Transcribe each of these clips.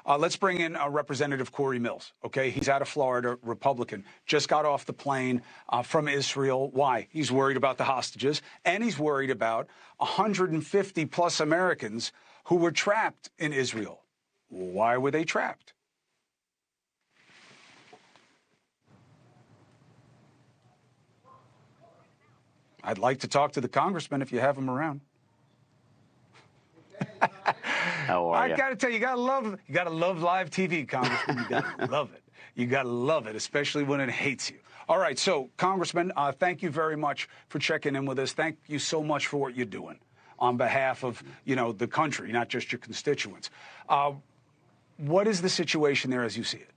Let's bring in Representative Cory Mills. Okay, he's out of Florida, Republican. Just got off the plane from Israel. Why? He's worried about the hostages, and he's worried about 150 plus Americans who were trapped in Israel. Why were they trapped? I'd like to talk to the congressman if you have him around. How are you? I got to tell you, you got to love live TV, Congressman. You got to love it. You got to love it, especially when it hates you. All right, so Congressman, thank you very much for checking in with us. Thank you so much for what you're doing on behalf of, the country, not just your constituents. What is the situation there as you see it?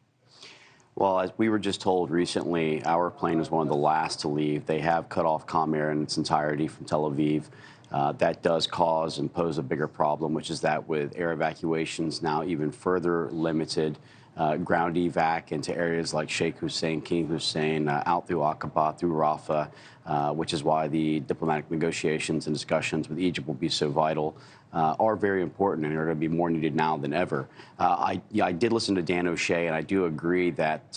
Well, as we were just told recently, our plane was one of the last to leave. They have cut off Comair in its entirety from Tel Aviv. That does cause and pose a bigger problem, which is that with air evacuations now even further limited, ground evac into areas like Sheikh Hussein, King Hussein, out through Aqaba, through Rafah, which is why the diplomatic negotiations and discussions with Egypt will be so vital, are very important and are going to be more needed now than ever. I did listen to Dan O'Shea, and I do agree that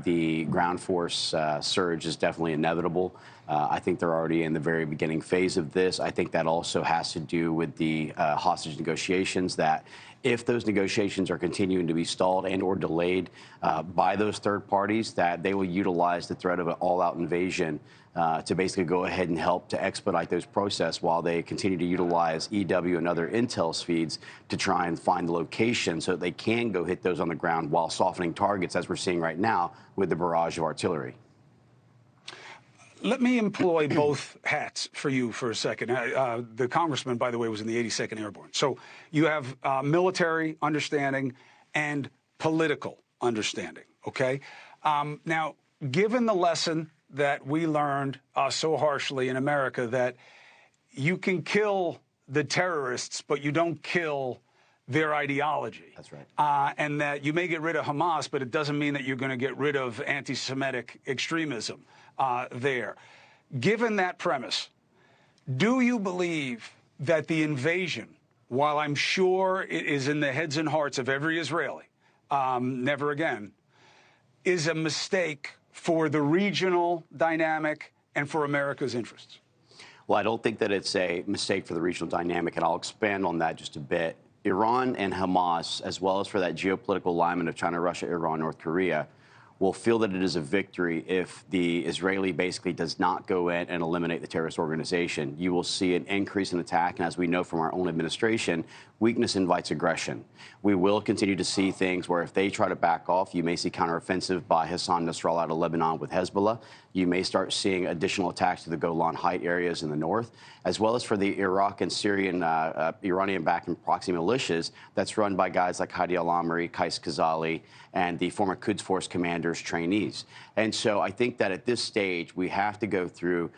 the ground force surge is definitely inevitable. I think they're already in the very beginning phase of this. I think that also has to do with the hostage negotiations, that if those negotiations are continuing to be stalled and or delayed by those third parties, that they will utilize the threat of an all-out invasion to basically go ahead and help to expedite those process while they continue to utilize EW and other intel feeds to try and find the location so that they can go hit those on the ground while softening targets, as we're seeing right now with the barrage of artillery. Let me employ both hats for you for a second. The congressman, by the way, was in the 82nd Airborne. So you have military understanding and political understanding, okay? Now, given the lesson that we learned so harshly in America, that you can kill the terrorists, but you don't kill their ideology. That's right. And that you may get rid of Hamas, but it doesn't mean that you're going to get rid of anti-Semitic extremism there. Given that premise, do you believe that the invasion, while I'm sure it is in the heads and hearts of every Israeli, never again, is a mistake for the regional dynamic and for America's interests? Well, I don't think that it's a mistake for the regional dynamic, and I'll expand on that just a bit. Iran and Hamas, as well as for that geopolitical alignment of China, Russia, Iran, North Korea, will feel that it is a victory if the Israeli basically does not go in and eliminate the terrorist organization. You will see an increase in attack, and as we know from our own administration, weakness invites aggression. We will continue to see things where if they try to back off, you may see counteroffensive by Hassan Nasrallah out of Lebanon with Hezbollah. You may start seeing additional attacks to the Golan Heights areas in the north, as well as for the Iraq and Syrian, Iranian-backed and proxy militias that's run by guys like Hadi al-Amri, Qais Khazali, and the former Quds Force commanders' trainees. And so I think that at this stage, we have to go through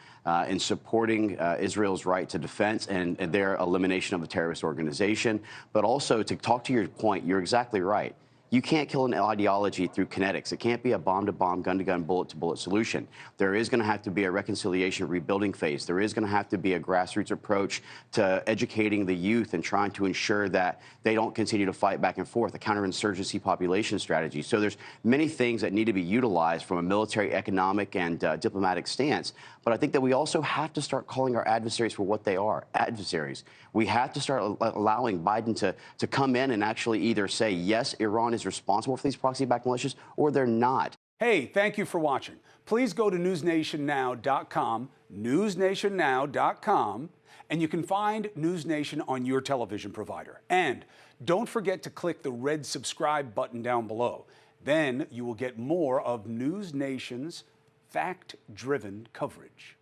in supporting Israel's right to defense and their elimination of the terrorist organization. But also, to talk to your point, you're exactly right. You can't kill an ideology through kinetics. It can't be a bomb-to-bomb, gun-to-gun, bullet-to-bullet solution. There is going to have to be a reconciliation, rebuilding phase. There is going to have to be a grassroots approach to educating the youth and trying to ensure that they don't continue to fight back and forth, a counterinsurgency population strategy. So there's many things that need to be utilized from a military, economic, and diplomatic stance. But I think that we also have to start calling our adversaries for what they are, adversaries. We have to start allowing Biden to come in and actually either say, yes, Iran is responsible for these proxy-backed militias, or they're not. Hey, thank you for watching. Please go to newsnationnow.com, newsnationnow.com, and you can find News Nation on your television provider. And don't forget to click the red subscribe button down below. Then you will get more of News Nation's fact-driven coverage.